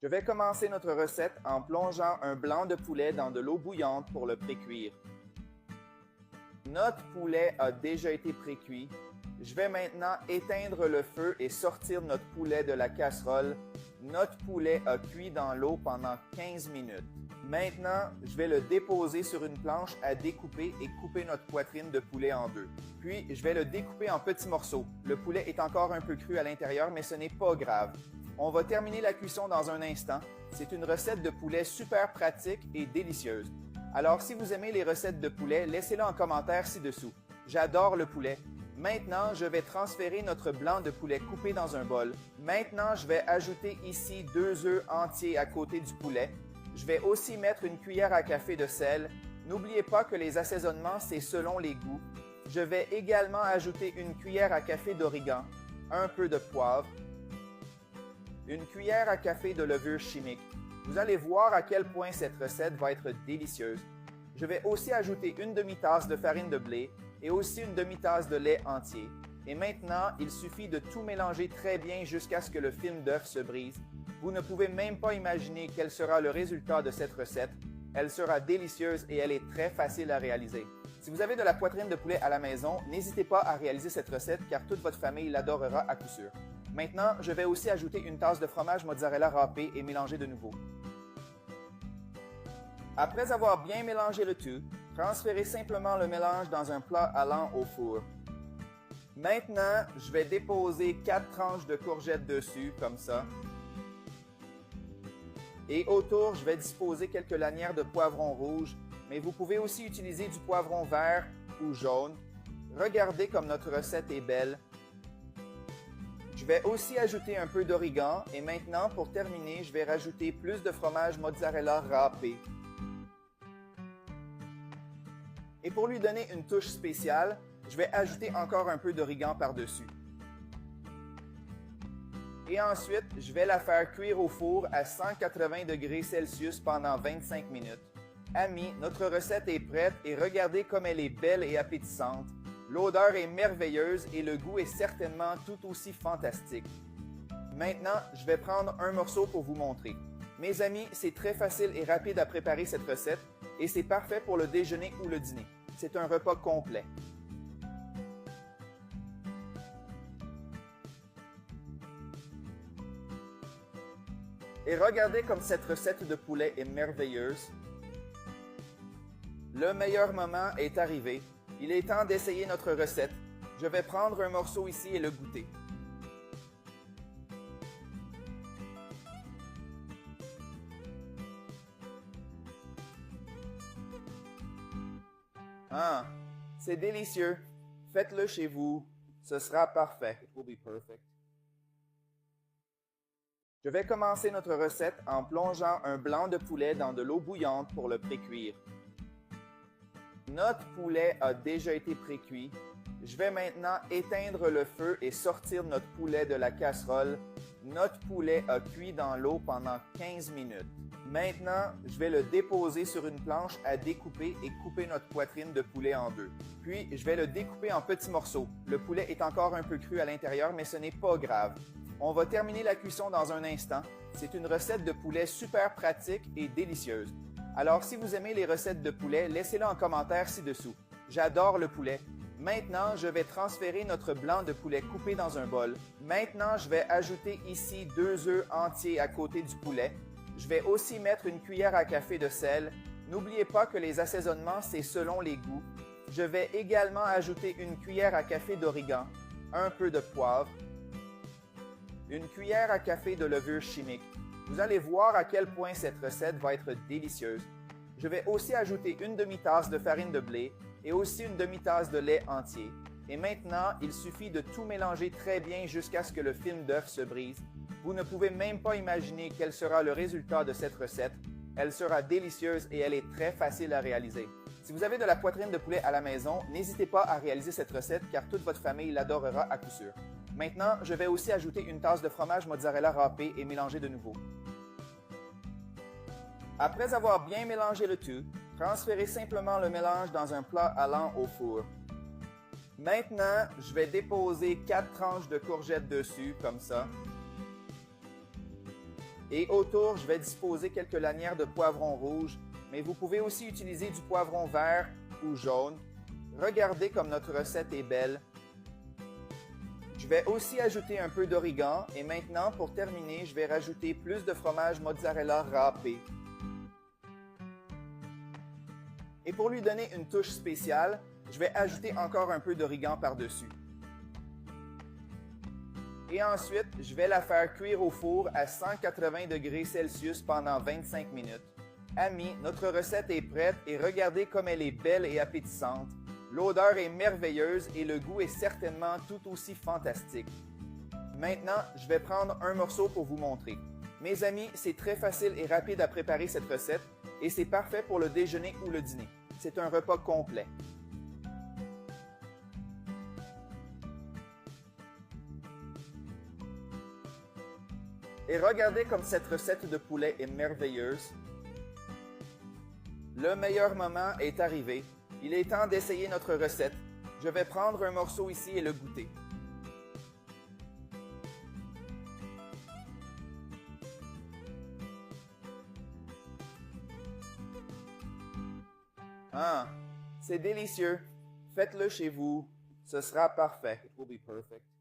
Je vais commencer notre recette en plongeant un blanc de poulet dans de l'eau bouillante pour le pré-cuire. Notre poulet a déjà été pré-cuit. Je vais maintenant éteindre le feu et sortir notre poulet de la casserole. Notre poulet a cuit dans l'eau pendant 15 minutes. Maintenant, je vais le déposer sur une planche à découper et couper notre poitrine de poulet en deux. Puis, je vais le découper en petits morceaux. Le poulet est encore un peu cru à l'intérieur, mais ce n'est pas grave. On va terminer la cuisson dans un instant. C'est une recette de poulet super pratique et délicieuse. Alors, si vous aimez les recettes de poulet, laissez-le en commentaire ci-dessous. J'adore le poulet. Maintenant, je vais transférer notre blanc de poulet coupé dans un bol. Maintenant, je vais ajouter ici 2 œufs entiers à côté du poulet. Je vais aussi mettre une cuillère à café de sel. N'oubliez pas que les assaisonnements, c'est selon les goûts. Je vais également ajouter une cuillère à café d'origan, un peu de poivre, une cuillère à café de levure chimique. Vous allez voir à quel point cette recette va être délicieuse. Je vais aussi ajouter une demi-tasse de farine de blé et aussi une demi-tasse de lait entier. Et maintenant, il suffit de tout mélanger très bien jusqu'à ce que le film d'œuf se brise. Vous ne pouvez même pas imaginer quel sera le résultat de cette recette. Elle sera délicieuse et elle est très facile à réaliser. Si vous avez de la poitrine de poulet à la maison, n'hésitez pas à réaliser cette recette car toute votre famille l'adorera à coup sûr. Maintenant, je vais aussi ajouter une tasse de fromage mozzarella râpé et mélanger de nouveau. Après avoir bien mélangé le tout, transférez simplement le mélange dans un plat allant au four. Maintenant, je vais déposer 4 tranches de courgettes dessus, comme ça. Et autour, je vais disposer quelques lanières de poivron rouge, mais vous pouvez aussi utiliser du poivron vert ou jaune. Regardez comme notre recette est belle. Je vais aussi ajouter un peu d'origan et maintenant, pour terminer, je vais rajouter plus de fromage mozzarella râpé. Et pour lui donner une touche spéciale, je vais ajouter encore un peu d'origan par-dessus. Et ensuite, je vais la faire cuire au four à 180 degrés Celsius pendant 25 minutes. Amis, notre recette est prête et regardez comme elle est belle et appétissante. L'odeur est merveilleuse et le goût est certainement tout aussi fantastique. Maintenant, je vais prendre un morceau pour vous montrer. Mes amis, c'est très facile et rapide à préparer cette recette et c'est parfait pour le déjeuner ou le dîner. C'est un repas complet. Et regardez comme cette recette de poulet est merveilleuse. Le meilleur moment est arrivé. Il est temps d'essayer notre recette. Je vais prendre un morceau ici et le goûter. Ah, c'est délicieux. Faites-le chez vous. Ce sera parfait. It will be perfect. Je vais commencer notre recette en plongeant un blanc de poulet dans de l'eau bouillante pour le pré-cuire. Notre poulet a déjà été pré-cuit. Je vais maintenant éteindre le feu et sortir notre poulet de la casserole. Notre poulet a cuit dans l'eau pendant 15 minutes. Maintenant, je vais le déposer sur une planche à découper et couper notre poitrine de poulet en deux. Puis, je vais le découper en petits morceaux. Le poulet est encore un peu cru à l'intérieur, mais ce n'est pas grave. On va terminer la cuisson dans un instant. C'est une recette de poulet super pratique et délicieuse. Alors, si vous aimez les recettes de poulet, laissez-le en commentaire ci-dessous. J'adore le poulet. Maintenant, je vais transférer notre blanc de poulet coupé dans un bol. Maintenant, je vais ajouter ici 2 œufs entiers à côté du poulet. Je vais aussi mettre une cuillère à café de sel. N'oubliez pas que les assaisonnements, c'est selon les goûts. Je vais également ajouter une cuillère à café d'origan, un peu de poivre, une cuillère à café de levure chimique. Vous allez voir à quel point cette recette va être délicieuse. Je vais aussi ajouter une demi-tasse de farine de blé et aussi une demi-tasse de lait entier. Et maintenant, il suffit de tout mélanger très bien jusqu'à ce que le film d'œuf se brise. Vous ne pouvez même pas imaginer quel sera le résultat de cette recette. Elle sera délicieuse et elle est très facile à réaliser. Si vous avez de la poitrine de poulet à la maison, n'hésitez pas à réaliser cette recette car toute votre famille l'adorera à coup sûr. Maintenant, je vais aussi ajouter une tasse de fromage mozzarella râpé et mélanger de nouveau. Après avoir bien mélangé le tout, transférez simplement le mélange dans un plat allant au four. Maintenant, je vais déposer 4 tranches de courgettes dessus, comme ça. Et autour, je vais disposer quelques lanières de poivron rouge, mais vous pouvez aussi utiliser du poivron vert ou jaune. Regardez comme notre recette est belle. Je vais aussi ajouter un peu d'origan et maintenant, pour terminer, je vais rajouter plus de fromage mozzarella râpé. Et pour lui donner une touche spéciale, je vais ajouter encore un peu d'origan par-dessus. Et ensuite, je vais la faire cuire au four à 180 degrés Celsius pendant 25 minutes. Amis, notre recette est prête et regardez comme elle est belle et appétissante. L'odeur est merveilleuse et le goût est certainement tout aussi fantastique. Maintenant, je vais prendre un morceau pour vous montrer. Mes amis, c'est très facile et rapide à préparer cette recette et c'est parfait pour le déjeuner ou le dîner. C'est un repas complet. Et regardez comme cette recette de poulet est merveilleuse. Le meilleur moment est arrivé. Il est temps d'essayer notre recette. Je vais prendre un morceau ici et le goûter. Ah, c'est délicieux. Faites-le chez vous. Ce sera parfait. It will be perfect.